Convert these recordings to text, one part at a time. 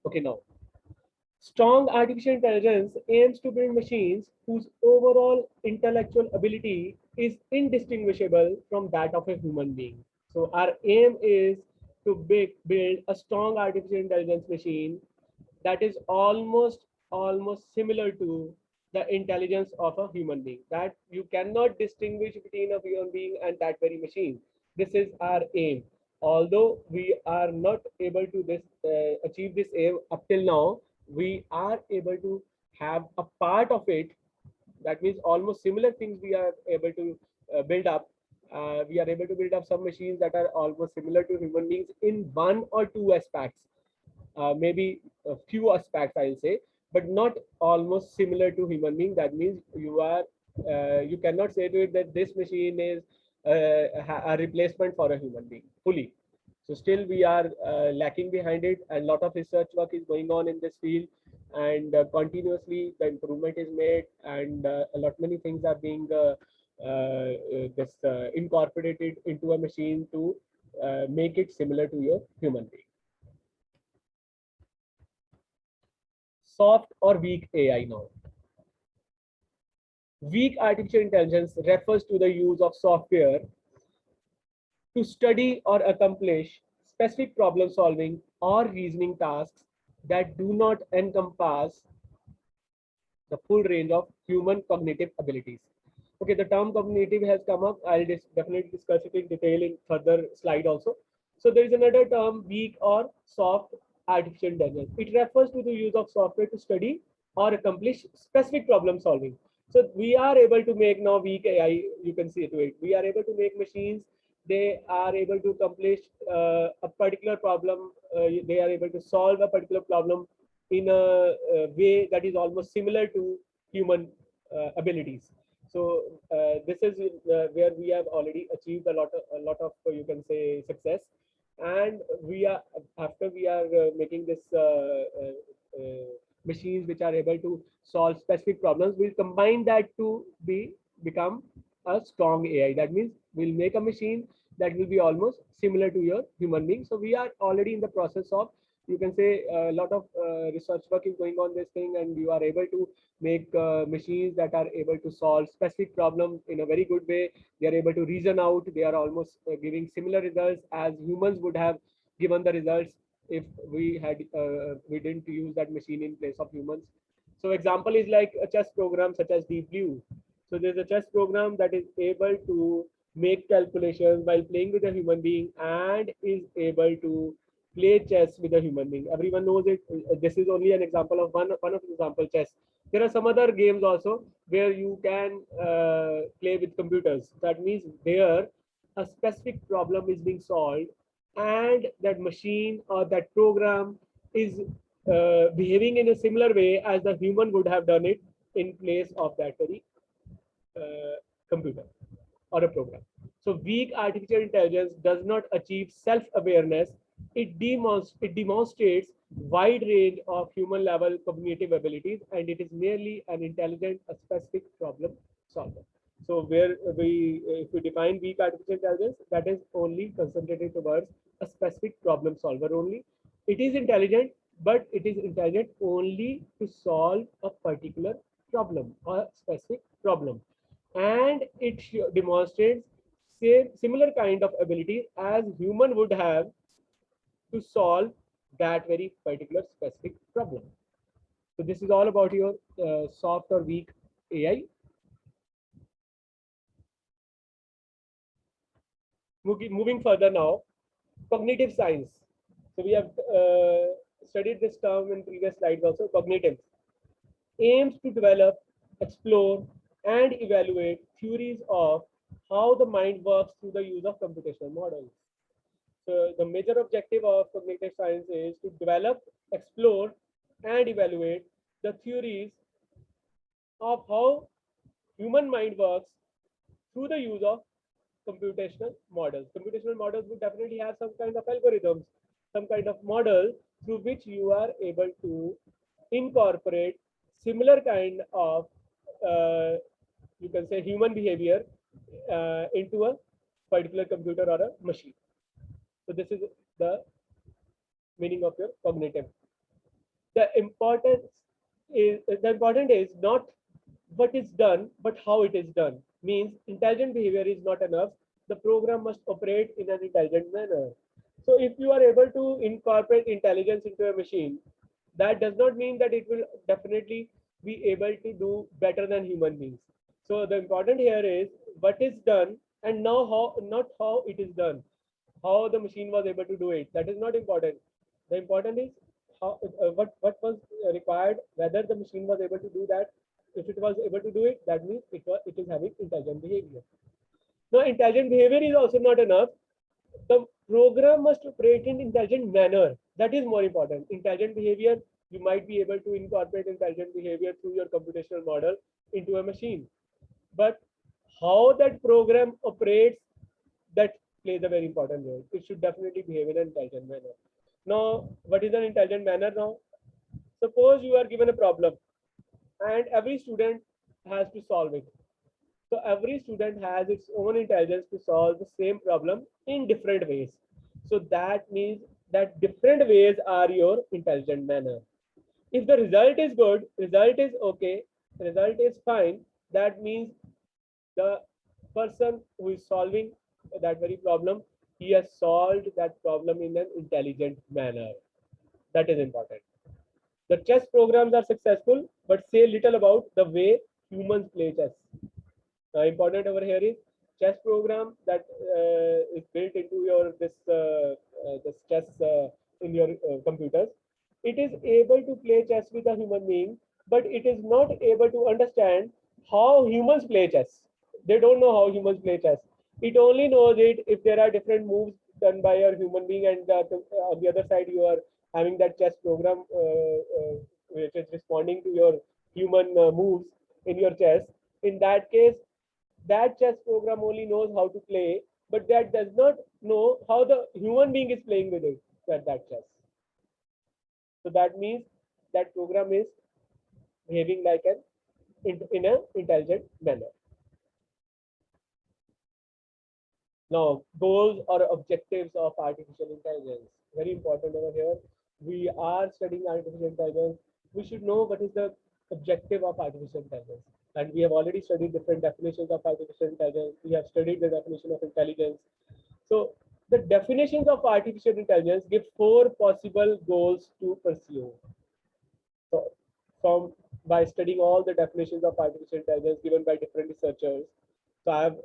Okay, now strong artificial intelligence aims to build machines whose overall intellectual ability is indistinguishable from that of a human being. So our aim is to build a strong artificial intelligence machine that is almost similar to the intelligence of a human being, that you cannot distinguish between a human being and that very machine. This is our aim. Although we are not able to achieve this aim up till now, we are able to have a part of it. That means almost similar things we are able to build up. We are able to build up some machines that are almost similar to human beings in one or two aspects, maybe a few aspects I'll say, but not almost similar to human being. That means you cannot say to it that this machine is a replacement for a human being fully. So still we are lacking behind it, and a lot of research work is going on in this field, and continuously the improvement is made, and a lot many things are being incorporated into a machine to make it similar to your human being. Soft or weak AI now. Weak artificial intelligence refers to the use of software to study or accomplish specific problem solving or reasoning tasks that do not encompass the full range of human cognitive abilities. Okay, the term cognitive has come up. I'll definitely discuss it in detail in further slide also. So there is another term, weak or soft artificial intelligence. It refers to the use of software to study or accomplish specific problem solving. So we are able to make now weak AI, you can see to it. We are able to make machines. They are able to accomplish a particular problem. They are able to solve a particular problem in a way that is almost similar to human abilities. So this is where we have already achieved a lot of you can say success, and we are after we are making this machines which are able to solve specific problems. We'll combine that to become a strong AI. That means we'll make a machine that will be almost similar to your human being. So we are already in the process of, you can say, a lot of research work is going on this thing, and you are able to make machines that are able to solve specific problems in a very good way. They are able to reason out. They are almost giving similar results as humans would have given the results if we didn't use that machine in place of humans. So example is like a chess program such as Deep Blue. So there's a chess program that is able to make calculations while playing with a human being, and is able to play chess with a human being. Everyone knows it. This is only an example of one of the example, chess. There are some other games also where you can play with computers. That means there a specific problem is being solved, and that machine or that program is behaving in a similar way as the human would have done it in place of that very computer or a program. So weak artificial intelligence does not achieve self-awareness. It demonstrates wide range of human level cognitive abilities, and it is merely an intelligent, a specific problem solver. So where if we define weak artificial intelligence, that is only concentrated towards a specific problem solver only. It is intelligent, but it is intelligent only to solve a particular problem or a specific problem, and it demonstrates similar kind of ability as human would have to solve that very particular specific problem. So this is all about your soft or weak AI. Moving further now, cognitive science. So we have studied this term in previous slides also. Cognitive aims to develop, explore, and evaluate theories of how the mind works through the use of computational models. So the major objective of cognitive science is to develop, explore, and evaluate the theories of how human mind works through the use of computational models. Computational models would definitely have some kind of algorithms, some kind of model through which you are able to incorporate similar kind of you can say human behavior into a particular computer or a machine. So this is the meaning of your cognitive. The important is not what is done, but how it is done. Means intelligent behavior is not enough. The program must operate in an intelligent manner. So if you are able to incorporate intelligence into a machine, that does not mean that it will definitely be able to do better than human beings. So the important here is what is done and now how, not how it is done, how the machine was able to do it. That is not important. The important is how what was required, whether the machine was able to do that. If it was able to do it, that means it is having intelligent behavior. Now, intelligent behavior is also not enough. The program must operate in intelligent manner. That is more important. Intelligent behavior, you might be able to incorporate intelligent behavior through your computational model into a machine. But how that program operates, that plays a very important role. It should definitely behave in an intelligent manner. Now, what is an intelligent manner now? Suppose you are given a problem and every student has to solve it. So every student has its own intelligence to solve the same problem in different ways. So that means that different ways are your intelligent manner. If the result is good, result is okay, result is fine, that means the person who is solving that very problem, he has solved that problem in an intelligent manner. That is important. The chess programs are successful, but say little about the way humans play chess. Important over here is chess program that is built into your this chess in your computers. It is able to play chess with a human being, but it is not able to understand how humans play chess. They don't know how humans play chess. It only knows it if there are different moves done by a human being, and on the other side you are having that chess program which is responding to your human moves in your chess. In that case, that chess program only knows how to play, but that does not know how the human being is playing with it, that chess. So that means that program is behaving like an in an intelligent manner. Now, goals or objectives of artificial intelligence. Very important over here. We are studying artificial intelligence. We should know what is the objective of artificial intelligence. And we have already studied different definitions of artificial intelligence. We have studied the definition of intelligence. So the definitions of artificial intelligence give 4 possible goals to pursue. So from by studying all the definitions of artificial intelligence given by different researchers, so I have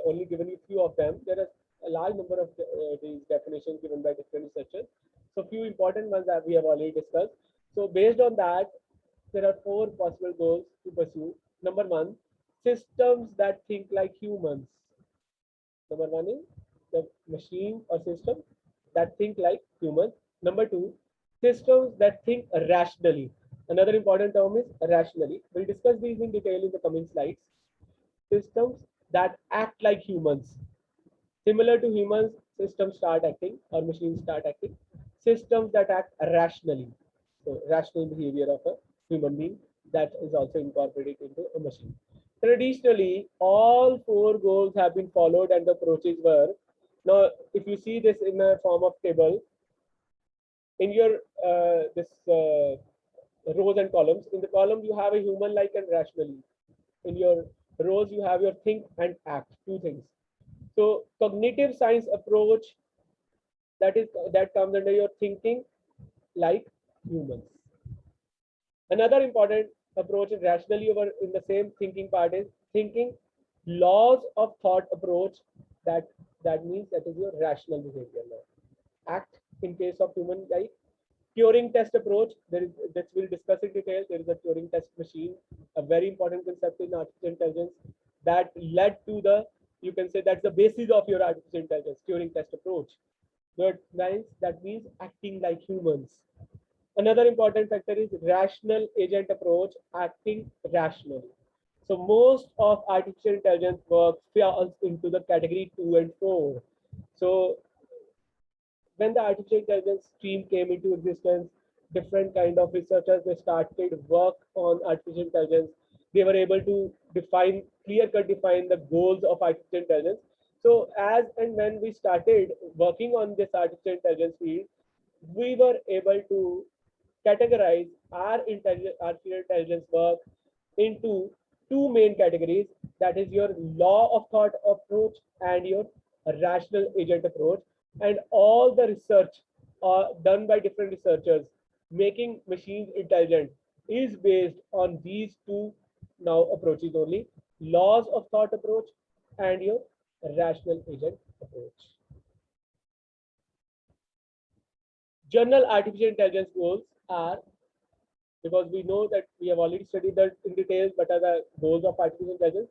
only given you a few of them. There are a large number of these definitions given by different researchers. So few important ones that we have already discussed. So based on that, there are 4 possible goals to pursue. Number 1, systems that think like humans. Number 1 is the machine or system that think like humans. Number 2, systems that think rationally. Another important term is rationally. We'll discuss these in detail in the coming slides. Systems that act like humans. Similar to humans, systems start acting or machines start acting. Systems that act rationally. So rational behavior of a human being, that is also incorporated into a machine. Traditionally, all 4 goals have been followed and the approaches were. Now, if you see this in a form of table, in your this rows and columns, in the column you have a human like and rationally. In your rows you have your think and act, 2 things. So cognitive science approach, that comes under your thinking like humans. Another important approach is rationally over in the same thinking part is thinking laws of thought approach. That means that is your rational behavior now. Act in case of human like Turing test approach. There is that we'll discuss in detail. There is a Turing test machine, a very important concept in artificial intelligence that led to the, you can say that's the basis of your artificial intelligence, Turing test approach. That means acting like humans. Another important factor is rational agent approach, acting rationally. So most of artificial intelligence work falls into the category 2 and 4. So when the artificial intelligence stream came into existence, different kind of researchers, they started work on artificial intelligence. They were able to clear-cut define the goals of artificial intelligence. So as and when we started working on this artificial intelligence field, we were able to categorize our artificial intelligence work into two main categories. That is your law of thought approach and your rational agent approach. And all the research done by different researchers making machines intelligent is based on these two now approaches only: laws of thought approach and your rational agent approach. General artificial intelligence goals are, because we know that we have already studied that in detail, what are the goals of artificial intelligence.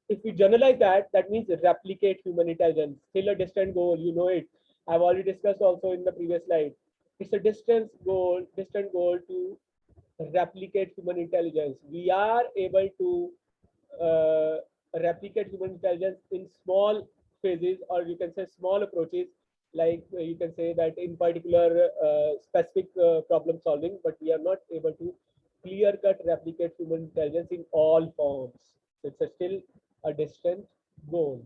If we generalize that, that means replicate human intelligence. Still a distant goal, you know it. I've already discussed also in the previous slide. It's a distant goal to replicate human intelligence. We are able to replicate human intelligence in small phases, or you can say small approaches, like you can say that in particular specific problem solving, but we are not able to clear cut replicate human intelligence in all forms. So it's still a distant goal.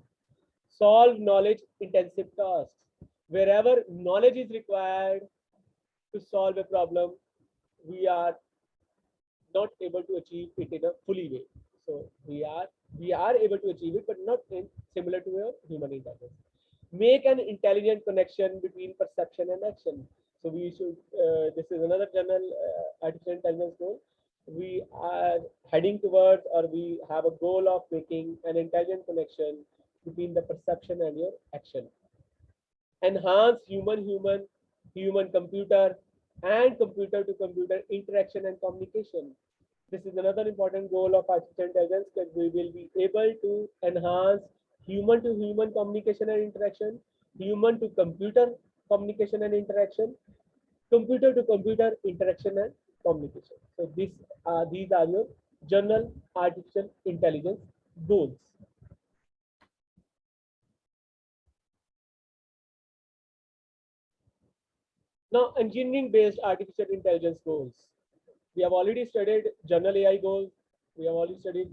Solve knowledge intensive tasks. Wherever knowledge is required to solve a problem, we are not able to achieve it in a fully way. So we are able to achieve it, but not in similar to a human intelligence. Make an intelligent connection between perception and action. So we should. This is another general artificial intelligence goal. We are heading towards, or we have a goal of making an intelligent connection between the perception and your action. Enhance human computer and computer to computer interaction and communication. This is another important goal of artificial intelligence, that we will be able to enhance human to human communication and interaction, human to computer communication and interaction, computer to computer interaction and communication. So these are your general artificial intelligence goals. Now, engineering-based artificial intelligence goals. We have already studied general AI goals. We have already studied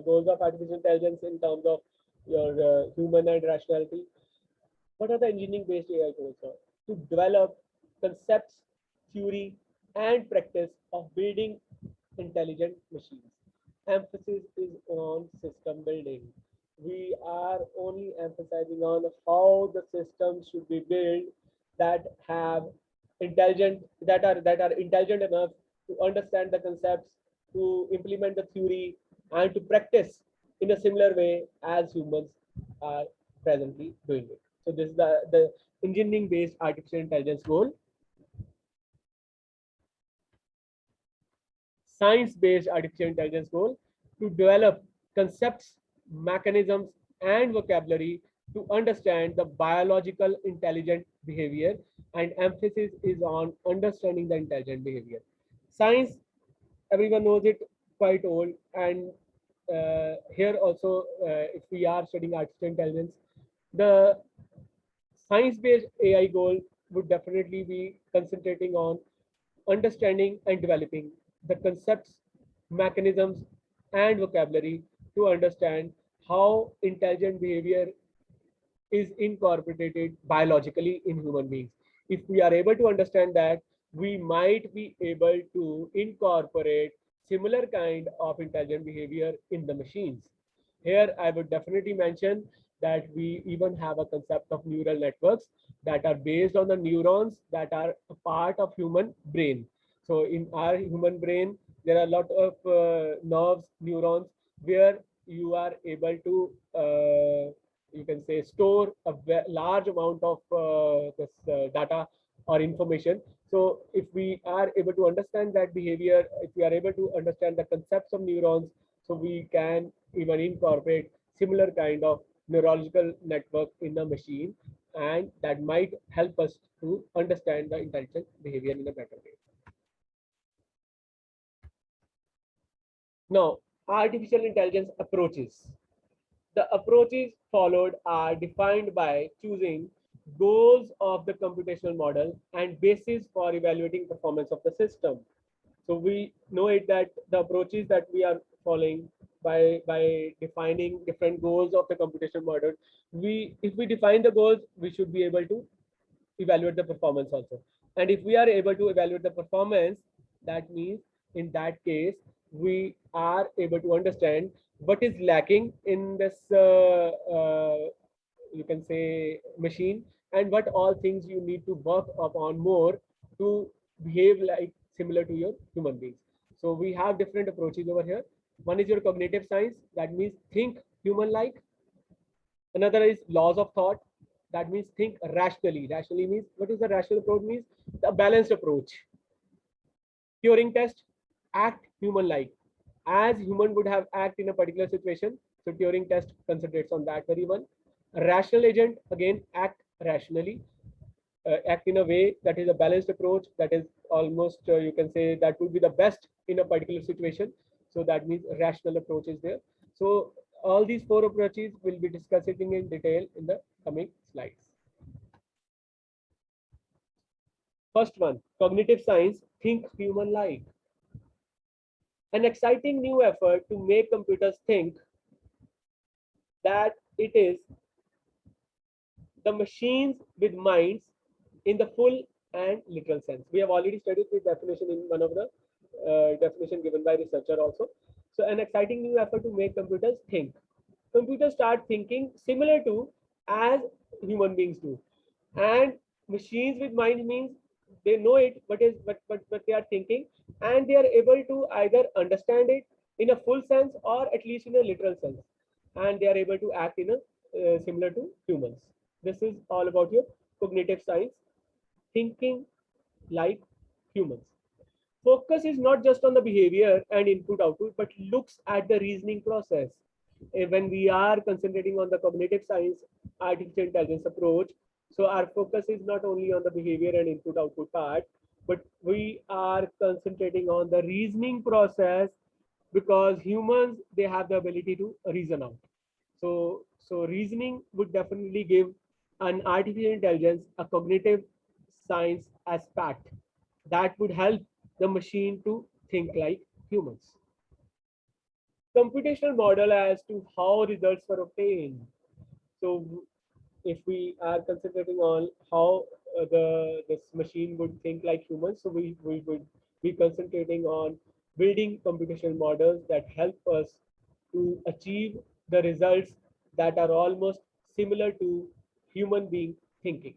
goals of artificial intelligence in terms of your human and rationality. What are the engineering-based AI goals? To develop concepts, theory, and practice of building intelligent machines. Emphasis is on system building. We are only emphasizing on how the systems should be built that have that are intelligent enough to understand the concepts, to implement the theory, and to practice in a similar way as humans are presently doing it. So this is the engineering-based artificial intelligence goal. Science-based artificial intelligence goal: to develop concepts, mechanisms, and vocabulary to understand the biological intelligent behavior, and emphasis is on understanding the intelligent behavior. Science, everyone knows it, quite old, and here also, if we are studying artificial intelligence, the science-based AI goal would definitely be concentrating on understanding and developing the concepts, mechanisms, and vocabulary to understand how intelligent behavior is incorporated biologically in human beings. If we are able to understand that, we might be able to incorporate similar kind of intelligent behavior in the machines. Here, I would definitely mention that we even have a concept of neural networks that are based on the neurons that are a part of human brain. So in our human brain, there are a lot of nerves, neurons, where you are able to you can say store a large amount of this data or information. So if we are able to understand that behavior, if we are able to understand the concepts of neurons, so we can even incorporate similar kind of neurological network in the machine, and that might help us to understand the intelligent behavior in a better way. Now, artificial intelligence approaches. The approaches followed are defined by choosing goals of the computational model and basis for evaluating performance of the system. So we know it that the approaches that we are following by defining different goals of the computational model, if we define the goals, we should be able to evaluate the performance also. And if we are able to evaluate the performance, that means in that case, we are able to understand what is lacking in this, you can say, machine, and what all things you need to work upon more to behave like similar to your human beings. So we have different approaches over here. One is your cognitive science, that means think human like. Another is laws of thought, that means think rationally. Rationally means, what is the rational approach means? The balanced approach. Turing test, act human like, as human would have act in a particular situation. So Turing test concentrates on that very one. A rational agent, again, act rationally, act in a way that is a balanced approach, that is almost, you can say, that would be the best in a particular situation. So that means rational approach is there. So all these four approaches will be discussing in detail in the coming slides. First one, cognitive science, think human like. An exciting new effort to make computers think that it is the machines with minds in the full and literal sense. We have already studied this definition in one of the definition given by researcher also. So an exciting new effort to make computers think. Computers start thinking similar to as human beings do. And machines with mind means they know it, but they are thinking, and they are able to either understand it in a full sense or at least in a literal sense, and they are able to act in a similar to humans. This is all about your cognitive science, thinking like humans. Focus is not just on the behavior and input output, but looks at the reasoning process. When we are concentrating on the cognitive science, artificial intelligence approach, so our focus is not only on the behavior and input output part, but we are concentrating on the reasoning process, because humans, they have the ability to reason out. So reasoning would definitely give an artificial intelligence a cognitive science aspect that would help the machine to think like humans. Computational model as to how results were obtained. So if we are concentrating on how this machine would think like humans, so we would be concentrating on building computational models that help us to achieve the results that are almost similar to human being thinking.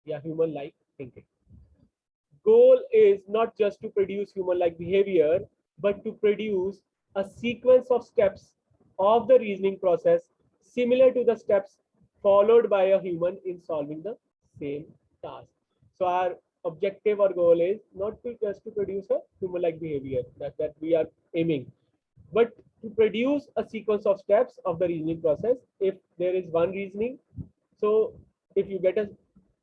Yeah, human like thinking. Goal is not just to produce human like behavior, but to produce a sequence of steps of the reasoning process similar to the steps followed by a human in solving the same task. So our objective or goal is not to just to produce a human like behavior that we are aiming, but to produce a sequence of steps of the reasoning process. If there is one reasoning, so if you get a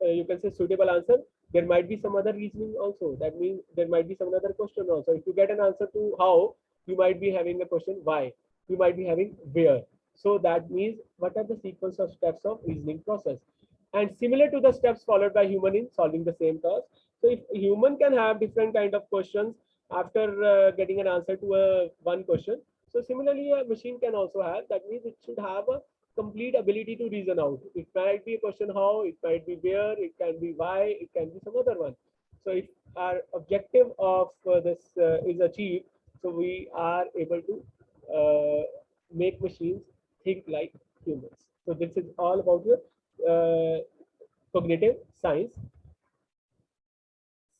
you can say suitable answer, there might be some other reasoning also. That means there might be some other question also. If you get an answer to how, you might be having a question why, you might be having where. So that means what are the sequence of steps of reasoning process, and similar to the steps followed by human in solving the same task. So if human can have different kind of questions after getting an answer to one question, so similarly a machine can also have. That means it should have a complete ability to reason out. It might be a question how, it might be where, it can be why, it can be some other one. So if our objective of this is achieved, so we are able to make machines think like humans. So this is all about your cognitive science.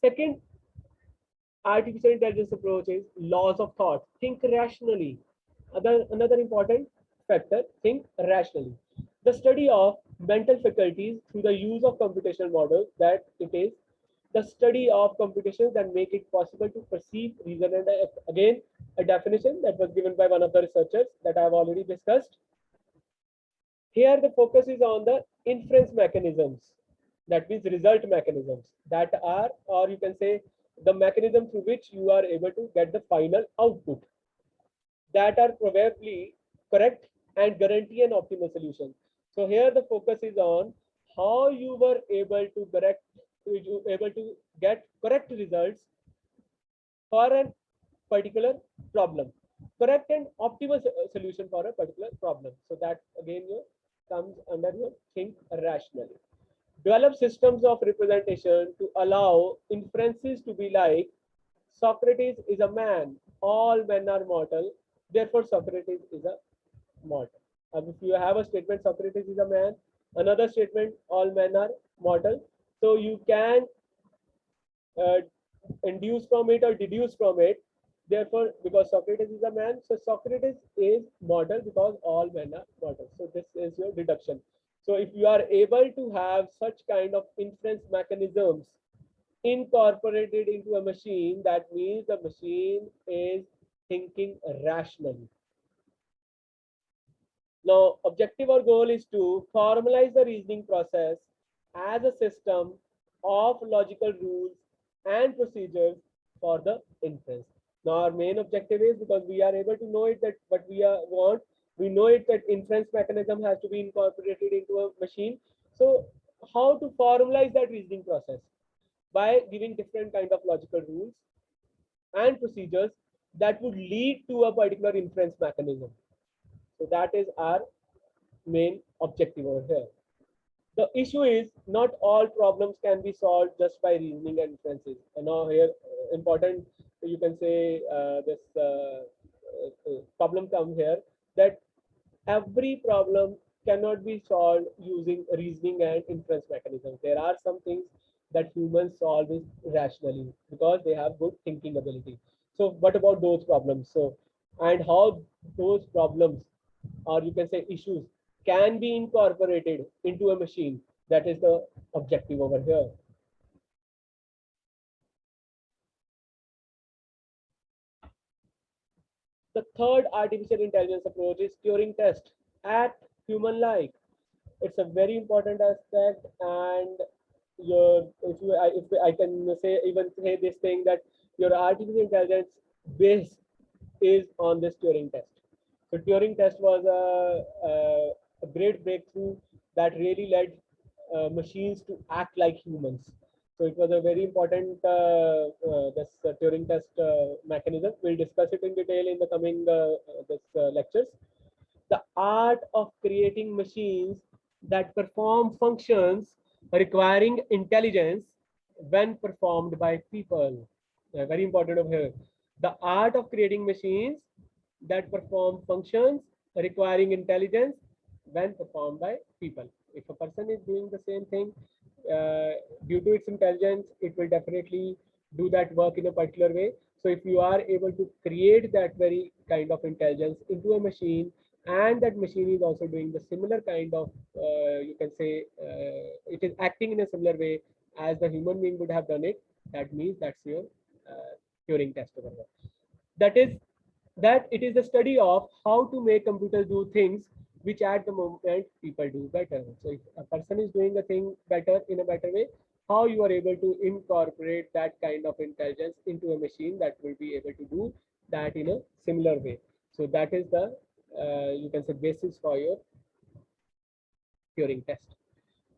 Second artificial intelligence approach is laws of thought. Think rationally. Another important factor, think rationally. The study of mental faculties through the use of computational models, that it is the study of computations that make it possible to perceive, reason, and act. Again, a definition that was given by one of the researchers that I have already discussed. Here, the focus is on the inference mechanisms, that means result mechanisms that are, or you can say, the mechanism through which you are able to get the final output that are probably correct and guarantee an optimal solution. So here the focus is on how you were able to get correct results for a particular problem, correct and optimal solution for a particular problem. So that again comes under your think rationally. Develop systems of representation to allow inferences to be like Socrates is a man, all men are mortal, therefore Socrates is a mortal. And if you have a statement Socrates is a man, another statement all men are mortal, so you can uh, induce from it or deduce from it. Therefore, because Socrates is a man, so Socrates is mortal because all men are mortal. So this is your deduction. So if you are able to have such kind of inference mechanisms incorporated into a machine, that means the machine is thinking rationally. Now, objective or goal is to formalize the reasoning process as a system of logical rules and procedures for the inference. Now, our main objective is, because we are able to know it that what we want, we know it that inference mechanism has to be incorporated into a machine. So, how to formalize that reasoning process? By giving different kind of logical rules and procedures that would lead to a particular inference mechanism. So that is our main objective over here. The issue is not all problems can be solved just by reasoning and inferences. And now here, important, you can say this problem comes here, that every problem cannot be solved using reasoning and inference mechanisms. There are some things that humans solve is rationally because they have good thinking ability. So what about those problems? So, and how those problems, or you can say issues, can be incorporated into a machine? That is the objective over here. The third artificial intelligence approach is Turing test at human-like. It's a very important aspect, and your if I can say, even say this thing, that your artificial intelligence base is on this Turing test. So Turing test was a great breakthrough that really led machines to act like humans. So it was a very important this Turing test mechanism. We'll discuss it in detail in the coming lectures. The art of creating machines that perform functions requiring intelligence when performed by people. Very important over here. The art of creating machines that perform functions requiring intelligence when performed by people. If a person is doing the same thing, due to its intelligence, it will definitely do that work in a particular way. So if you are able to create that very kind of intelligence into a machine, and that machine is also doing the similar kind of, you can say, it is acting in a similar way as the human being would have done it, that means that's your Turing test over here. That is, that it is the study of how to make computers do things which at the moment people do better. So if a person is doing a thing better in a better way, how you are able to incorporate that kind of intelligence into a machine that will be able to do that in a similar way. So that is the you can say basis for your Turing test.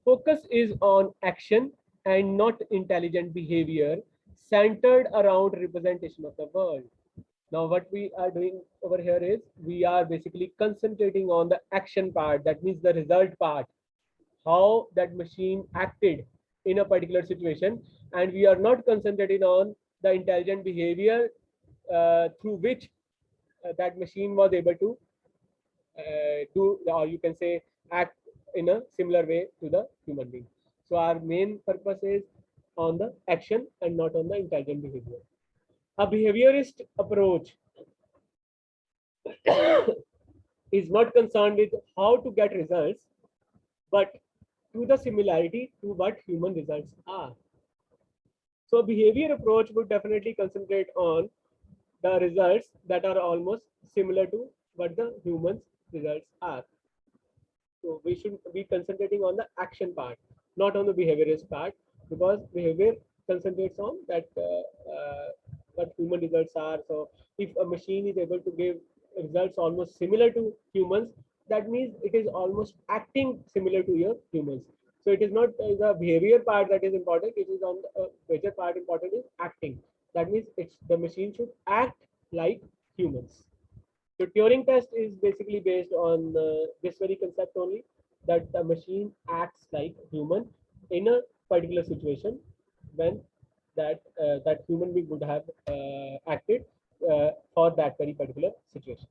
Focus is on action and not intelligent behavior centered around representation of the world. Now, what we are doing over here is we are basically concentrating on the action part, that means the result part, how that machine acted in a particular situation, and we are not concentrating on the intelligent behavior through which that machine was able to do, or you can say act in a similar way to the human being. So our main purpose is on the action and not on the intelligent behavior. A behaviorist approach is not concerned with how to get results, but to the similarity to what human results are. So behavior approach would definitely concentrate on the results that are almost similar to what the humans results are. So we should be concentrating on the action part, not on the behaviorist part, because behavior concentrates on that what human results are. So if a machine is able to give results almost similar to humans, that means it is almost acting similar to your humans. So it is not the behavior part that is important. It is on the major part important is acting. That means it's the machine should act like humans. So Turing test is basically based on this very concept only, that the machine acts like human in a particular situation when that human being would have acted for that very particular situation.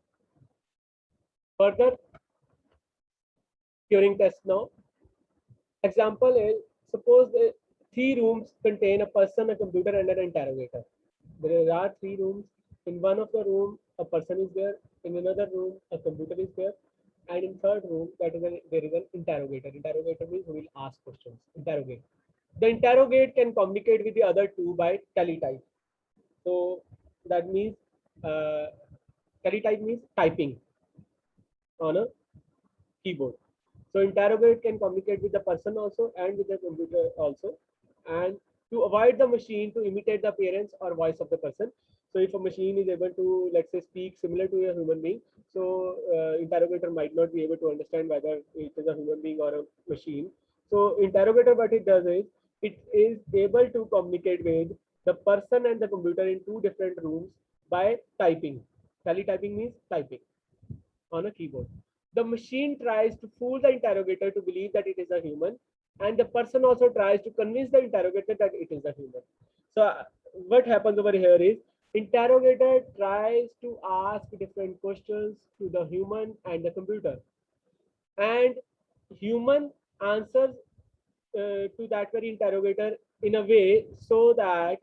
Further, Turing test now. Example is, suppose the three rooms contain a person, a computer, and an interrogator. There are three rooms. In one of the room, a person is there. In another room, a computer is there. And in third room, there is an interrogator. Interrogator means who will ask questions. Interrogate. The interrogate can communicate with the other two by teletype. So that means uh, teletype means typing on a keyboard. So interrogate can communicate with the person also and with the computer also. And to avoid the machine to imitate the appearance or voice of the person. So if a machine is able to, let's say, speak similar to a human being, so interrogator might not be able to understand whether it is a human being or a machine. So interrogator, what it does is, it is able to communicate with the person and the computer in two different rooms by typing. Teletyping means typing on a keyboard. The machine tries to fool the interrogator to believe that it is a human, and the person also tries to convince the interrogator that it is a human. So what happens over here is, interrogator tries to ask different questions to the human and the computer, and human answers to that very interrogator in a way so that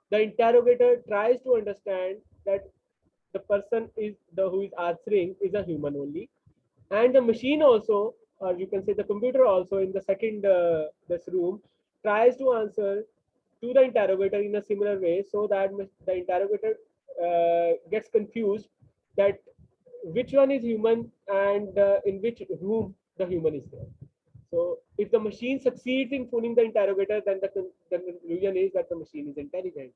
the interrogator tries to understand that the person is the who is answering is a human only, and the machine also, or you can say the computer also, in the second this room, tries to answer to the interrogator in a similar way so that the interrogator gets confused that which one is human and in which room the human is there. So if the machine succeeds in fooling the interrogator, then the conclusion is that the machine is intelligent.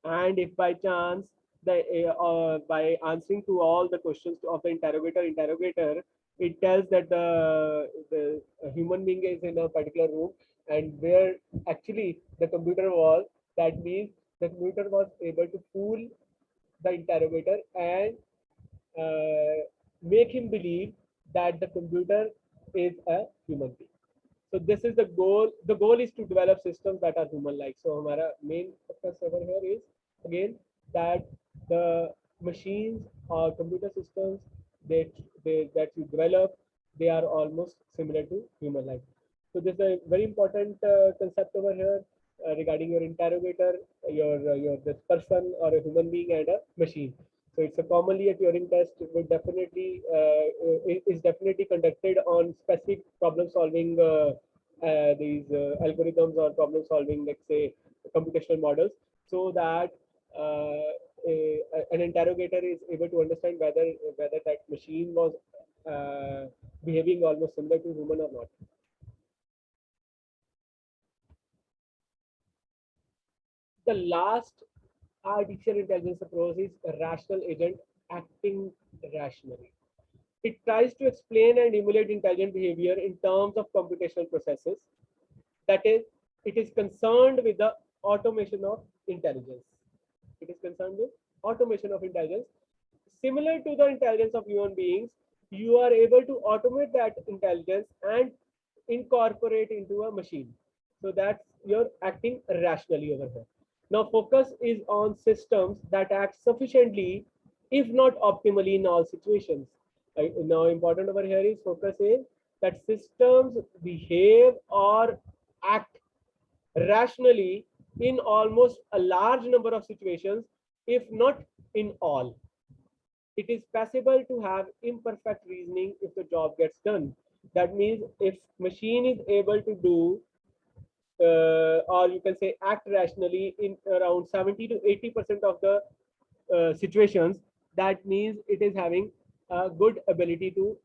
And if by chance by answering to all the questions of the interrogator, it tells that the human being is in a particular room and where actually the computer was, that means the computer was able to fool the interrogator and make him believe that the computer is a human being. So this is the goal. The goal is to develop systems that are human-like. So our main focus over here is again that the machines or computer systems that you develop, they are almost similar to human-like. So this is a very important concept over here regarding your interrogator, your this person or a human being and a machine. So it's a commonly a Turing test would definitely is definitely conducted on specific problem solving these algorithms or problem solving, let's say, computational models, so that an interrogator is able to understand whether that machine was behaving almost similar to human or not. The last artificial intelligence approach is a rational agent acting rationally. It tries to explain and emulate intelligent behavior in terms of computational processes. That is, it is concerned with the automation of intelligence. It is concerned with automation of intelligence. Similar to the intelligence of human beings, you are able to automate that intelligence and incorporate into a machine. So that's you're acting rationally over here. Now, focus is on systems that act sufficiently, if not optimally, in all situations. Now, important over here is focus is that systems behave or act rationally in almost a large number of situations, if not in all. It is possible to have imperfect reasoning if the job gets done. That means if machine is able to do or you can say act rationally in around 70 to 80% of the situations, that means it is having a good ability to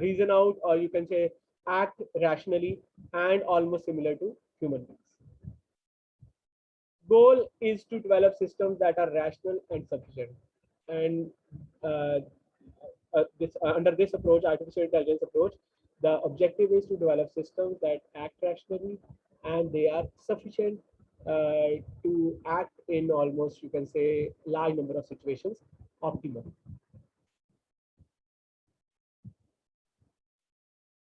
reason out, or you can say act rationally and almost similar to human beings. Goal is to develop systems that are rational and sufficient. And uh, under this approach, artificial intelligence approach, the objective is to develop systems that act rationally and they are sufficient to act in almost, you can say, large number of situations optimally.